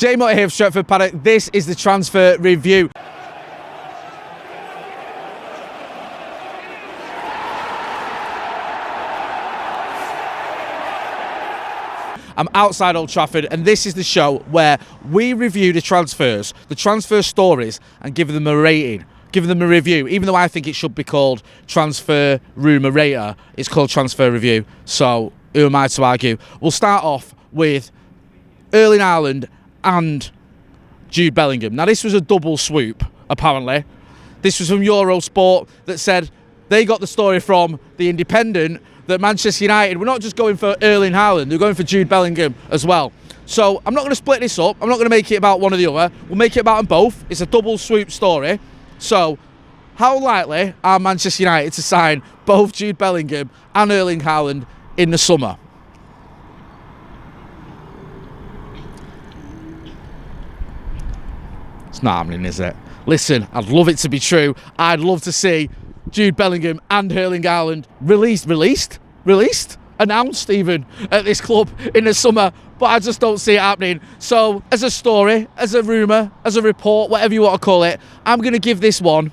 Motty here from Stretford, Paddock. This is the transfer review. I'm outside Old Trafford, and this is the show where we review the transfers, the transfer stories, and give them a rating, give them a review. Even though I think it should be called Transfer Rumour Rater, it's called Transfer Review. So who am I to argue? We'll start off with Erling Haaland and Jude Bellingham. Now, this was a double swoop, apparently. This was from Eurosport that said they got the story from The Independent that Manchester United were not just going for Erling Haaland, they're going for Jude Bellingham as well. So I'm not going to split this up. I'm not going to make it about one or the other. We'll make it about them both. It's a double swoop story. So how likely are Manchester United to sign both Jude Bellingham and Erling Haaland in the summer? It's not happening, is it? Listen, I'd love it to be true. I'd love to see Jude Bellingham and Erling Haaland released, announced even at this club in the summer, but I just don't see it happening. So, as a story, as a rumour, as a report, whatever you want to call it, I'm going to give this one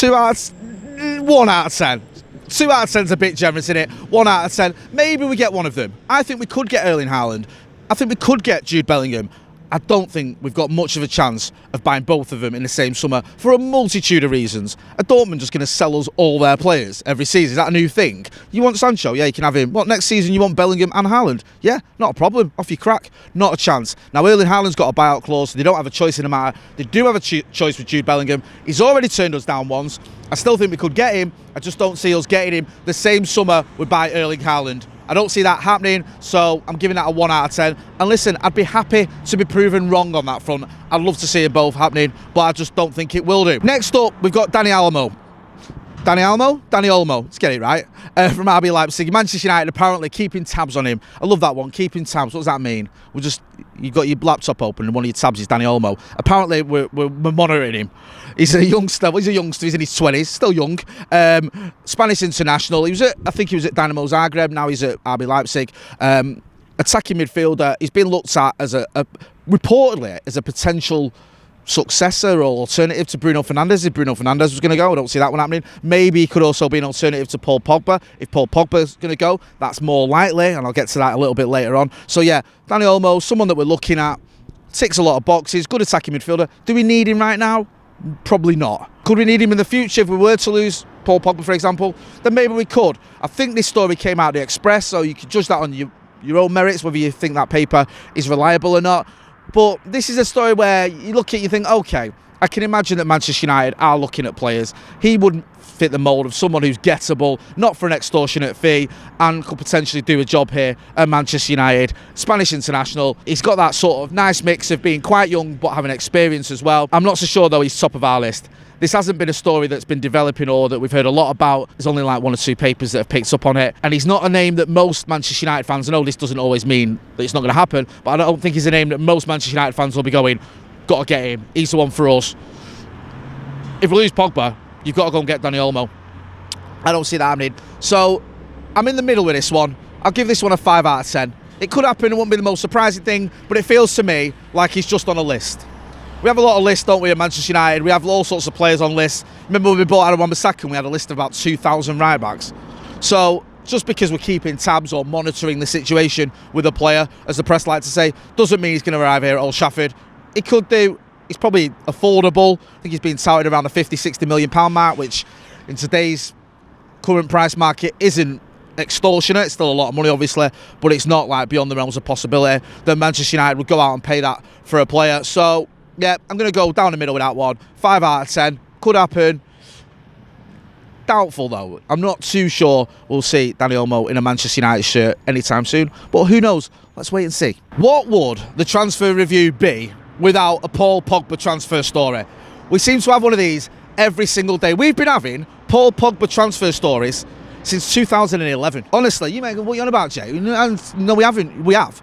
1 out of 10. 2 out of 10 is a bit generous, isn't it? 1 out of 10. Maybe we get one of them. I think we could get Erling Haaland. I think we could get Jude Bellingham. I don't think we've got much of a chance of buying both of them in the same summer for a multitude of reasons. Are Dortmund just going to sell us all their players every season? Is that a new thing? You want Sancho? Yeah, you can have him. What, next season you want Bellingham and Haaland? Yeah, not a problem. Off you crack. Not a chance. Now, Erling Haaland's got a buyout clause, so they don't have a choice in the matter. They do have a choice with Jude Bellingham. He's already turned us down once. I still think we could get him. I just don't see us getting him the same summer we buy Erling Haaland. I don't see that happening, so I'm giving that a 1 out of 10. And listen, I'd be happy to be proven wrong on that front. I'd love to see them both happening, but I just don't think it will do. Next up, we've got Dani Olmo. Dani Olmo, let's get it right. From RB Leipzig. Manchester United apparently keeping tabs on him. I love that one, keeping tabs. What does that mean? You've got your laptop open and one of your tabs is Dani Olmo. Apparently we're monitoring him. He's a youngster. Well, he's in his 20s, still young. Spanish international. I think he was at Dynamo Zagreb. Now he's at RB Leipzig. Attacking midfielder. He's been looked at as reportedly as a potential successor or alternative to Bruno Fernandes. If Bruno Fernandes was going to go, I don't see that one happening. Maybe he could also be an alternative to Paul Pogba. If Paul Pogba's going to go, that's more likely, and I'll get to that a little bit later on. So yeah, Dani Olmo, someone that we're looking at, ticks a lot of boxes, good attacking midfielder. Do we need him right now? Probably not. Could we need him in the future if we were to lose Paul Pogba, for example? Then maybe we could. I think this story came out of the Express, so you can judge that on your own merits, whether you think that paper is reliable or not. But this is a story where you look at it, you think, okay, I can imagine that Manchester United are looking at players. He wouldn't fit the mould of someone who's gettable, not for an extortionate fee, and could potentially do a job here at Manchester United. Spanish international. He's got that sort of nice mix of being quite young but having experience as well. I'm not so sure, though, he's top of our list. This hasn't been a story that's been developing or that we've heard a lot about. There's only like 1 or 2 papers that have picked up on it. And he's not a name that most Manchester United fans, I know this doesn't always mean that it's not going to happen, but I don't think he's a name that most Manchester United fans will be going, got to get him. He's the one for us. If we lose Pogba, you've got to go and get Dani Olmo. I don't see that happening. So I'm in the middle with this one. I'll give this one a 5 out of 10. It could happen, it won't be the most surprising thing, but it feels to me like he's just on a list. We have a lot of lists, don't we, at Manchester United? We have all sorts of players on lists. Remember when we bought Aaron Wan-Bissaka, we had a list of about 2,000 right backs. So just because we're keeping tabs or monitoring the situation with a player, as the press like to say, doesn't mean he's going to arrive here at Old Trafford. He could do. He's probably affordable. I think he's being touted around the 50, 60 million pound mark, which in today's current price market isn't extortionate. It's still a lot of money, obviously, but it's not like beyond the realms of possibility that Manchester United would go out and pay that for a player. So yeah, I'm going to go down the middle with that one. 5 out of 10. Could happen. Doubtful, though. I'm not too sure we'll see Dani Olmo in a Manchester United shirt anytime soon. But who knows? Let's wait and see. What would the transfer review be without a Paul Pogba transfer story? We seem to have one of these every single day. We've been having Paul Pogba transfer stories since 2011. Honestly, you may go, what are you on about, Jay? No, we haven't. We have.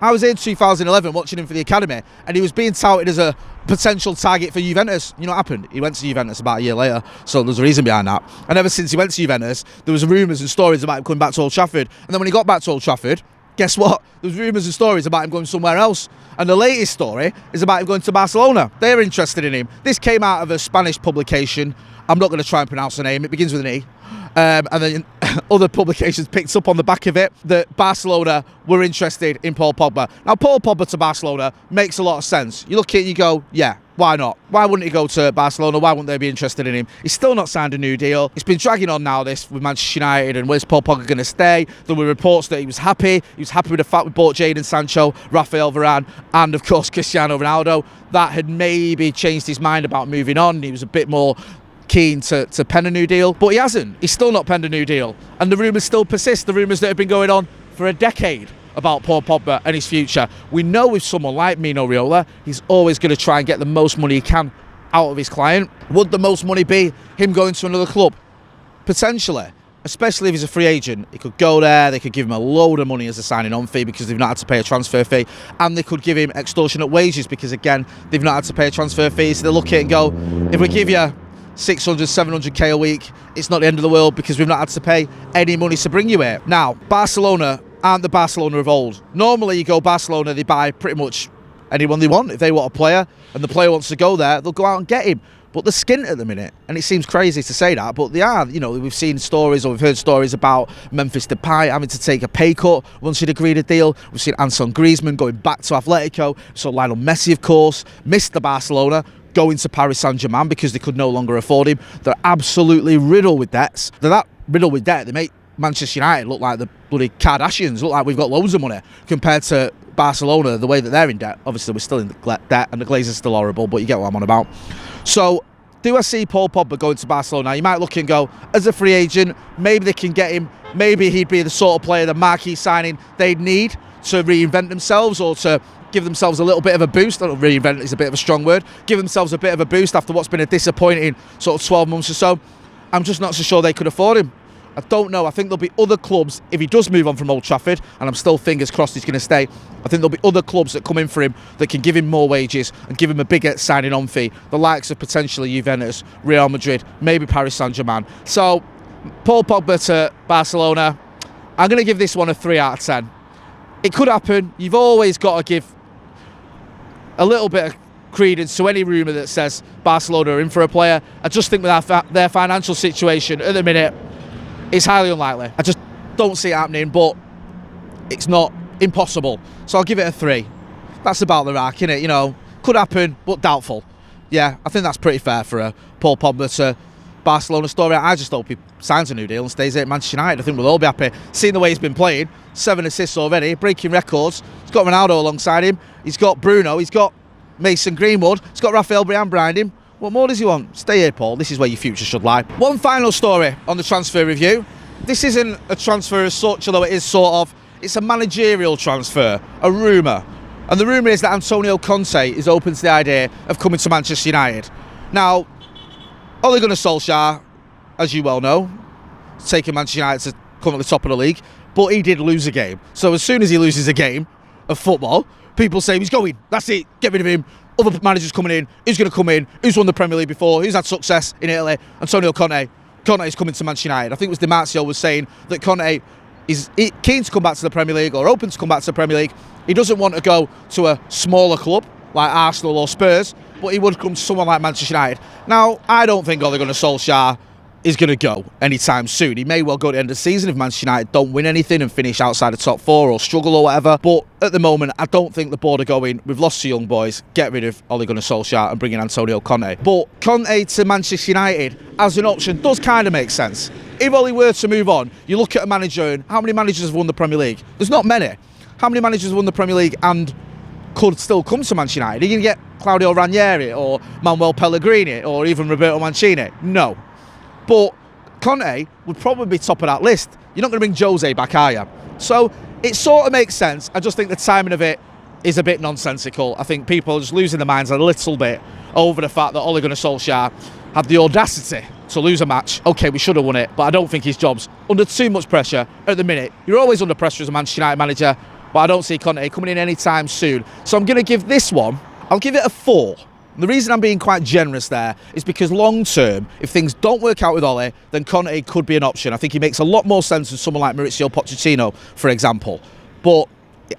I was in 2011 watching him for the academy, and he was being touted as a potential target for Juventus. You know what happened? He went to Juventus about a year later, so there's a reason behind that. And ever since he went to Juventus, there was rumours and stories about him coming back to Old Trafford. And then when he got back to Old Trafford, guess what? There's rumours and stories about him going somewhere else. And the latest story is about him going to Barcelona. They're interested in him. This came out of a Spanish publication. I'm not going to try and pronounce the name. It begins with an E. And then other publications picked up on the back of it that Barcelona were interested in Paul Pogba. Now, Paul Pogba to Barcelona makes a lot of sense. You look at it and you go, yeah, why not? Why wouldn't he go to Barcelona? Why wouldn't they be interested in him? He's still not signed a new deal. It's been dragging on now, this, with Manchester United, and where's Paul Pogba going to stay? There were reports that he was happy. He was happy with the fact we bought Jadon Sancho, Rafael Varane, and, of course, Cristiano Ronaldo. That had maybe changed his mind about moving on. He was a bit more keen to pen a new deal, but he hasn't. He's still not penned a new deal, and the rumours still persist, the rumours that have been going on for a decade about Paul Pogba and his future. We know with someone like Mino Raiola, he's always going to try and get the most money he can out of his client. Would the most money be him going to another club? Potentially, especially if he's a free agent. He could go there, they could give him a load of money as a signing on fee because they've not had to pay a transfer fee, and they could give him extortionate wages because, again, they've not had to pay a transfer fee. So they look at it and go, if we give you 600, 700k a week, it's not the end of the world because we've not had to pay any money to bring you here. Now, Barcelona aren't the Barcelona of old. Normally you go Barcelona, they buy pretty much anyone they want. If they want a player and the player wants to go there, they'll go out and get him. But they're skint at the minute, and it seems crazy to say that, but they are. You know, we've seen stories, or we've heard stories about Memphis Depay having to take a pay cut once he'd agreed a deal. We've seen Antoine Griezmann going back to Atletico. So Lionel Messi, of course, missed the Barcelona, going to Paris Saint-Germain because they could no longer afford him. They're absolutely riddled with debts. They're that riddled with debt, they make Manchester United look like the bloody Kardashians, look like we've got loads of money compared to Barcelona, the way that they're in debt. Obviously, we're still in debt, and the Glazers are still horrible, but you get what I'm on about. So, do I see Paul Pogba going to Barcelona? You might look and go, as a free agent, maybe they can get him. Maybe he'd be the sort of player, the marquee signing they'd need to reinvent themselves, or to give themselves a little bit of a boost. I don't know, reinvent is a bit of a strong word. Give themselves a bit of a boost after what's been a disappointing sort of 12 months or so. I'm just not so sure they could afford him. I don't know. I think there'll be other clubs, if he does move on from Old Trafford, and I'm still fingers crossed he's going to stay, I think there'll be other clubs that come in for him that can give him more wages and give him a bigger signing on fee. The likes of potentially Juventus, Real Madrid, maybe Paris Saint-Germain. So, Paul Pogba to Barcelona, I'm going to give this one a 3 out of 10. It could happen. You've always got to give a little bit of credence to any rumour that says Barcelona are in for a player. I just think with their financial situation at the minute, it's highly unlikely. I just don't see it happening, but it's not impossible. So I'll give it a 3. That's about the rack, innit? You know, could happen, but doubtful. Yeah, I think that's pretty fair for a Paul Pogba to Barcelona story. I just hope he signs a new deal and stays at Manchester United. I think we'll all be happy. Seeing the way he's been playing, 7 assists already, breaking records. He's got Ronaldo alongside him. He's got Bruno. He's got Mason Greenwood. He's got Rafael Varane behind him. What more does he want? Stay here, Paul. This is where your future should lie. One final story on the transfer review. This isn't a transfer as such, although it is sort of. It's a managerial transfer, a rumour. And the rumour is that Antonio Conte is open to the idea of coming to Manchester United. Now, Ole Gunnar Solskjaer, as you well know, is taking Manchester United to come at the top of the league, but he did lose a game. So as soon as he loses a game of football, people say he's going. That's it. Get rid of him. Other managers coming in. Who's going to come in? Who's won the Premier League before? Who's had success in Italy? Antonio Conte. Conte is coming to Manchester United. I think it was Di Marzio was saying that Conte is keen to come back to the Premier League, or open to come back to the Premier League. He doesn't want to go to a smaller club like Arsenal or Spurs, but he would come to someone like Manchester United. Now, I don't think Ole Gunnar Solskjaer is going to go anytime soon. He may well go at the end of the season if Manchester United don't win anything and finish outside the top 4 or struggle or whatever. But at the moment, I don't think the board are going, we've lost 2 young boys, get rid of Ole Gunnar Solskjaer and bring in Antonio Conte. But Conte to Manchester United as an option does kind of make sense. If Ole were to move on, you look at a manager and how many managers have won the Premier League? There's not many. How many managers have won the Premier League and could still come to Manchester United? Are you going to get Claudio Ranieri or Manuel Pellegrini or even Roberto Mancini? No. But Conte would probably be top of that list. You're not going to bring Jose back, are you? So it sort of makes sense. I just think the timing of it is a bit nonsensical. I think people are just losing their minds a little bit over the fact that Ole Gunnar Solskjaer had the audacity to lose a match. OK, we should have won it, but I don't think his job's under too much pressure at the minute. You're always under pressure as a Manchester United manager, but I don't see Conte coming in anytime soon. So I'm going to give this one, I'll give it a 4. The reason I'm being quite generous there is because long term, if things don't work out with Ole, then Conte could be an option. I think he makes a lot more sense than someone like Mauricio Pochettino, for example. but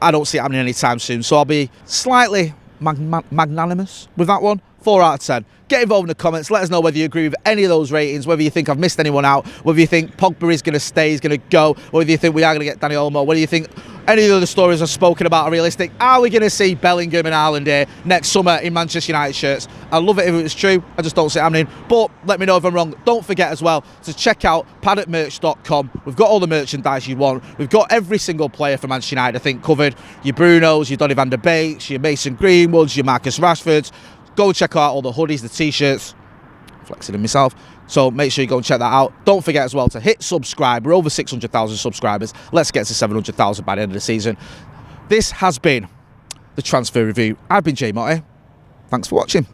I don't see it happening anytime soon. So I'll be slightly magnanimous with that one. 4 out of 10. Get involved in the comments. Let us know whether you agree with any of those ratings, whether you think I've missed anyone out, whether you think Pogba is going to stay, he's going to go, or whether you think we are going to get Dani Olmo, whether you think any of the other stories I've spoken about are realistic. Are we going to see Bellingham and Haaland here next summer in Manchester United shirts? I'd love it if it was true. I just don't see it happening. But let me know if I'm wrong. Don't forget as well to check out paddockmerch.com. We've got all the merchandise you want. We've got every single player for Manchester United, I think, covered. Your Brunos, your Donny van der Beeks, your Mason Greenwoods, your Marcus Rashfords. Go and check out all the hoodies, the t-shirts. Flexing in myself. So make sure you go and check that out. Don't forget as well to hit subscribe. We're over 600,000 subscribers. Let's get to 700,000 by the end of the season. This has been the Transfer Review. I've been Jay Motty. Thanks for watching.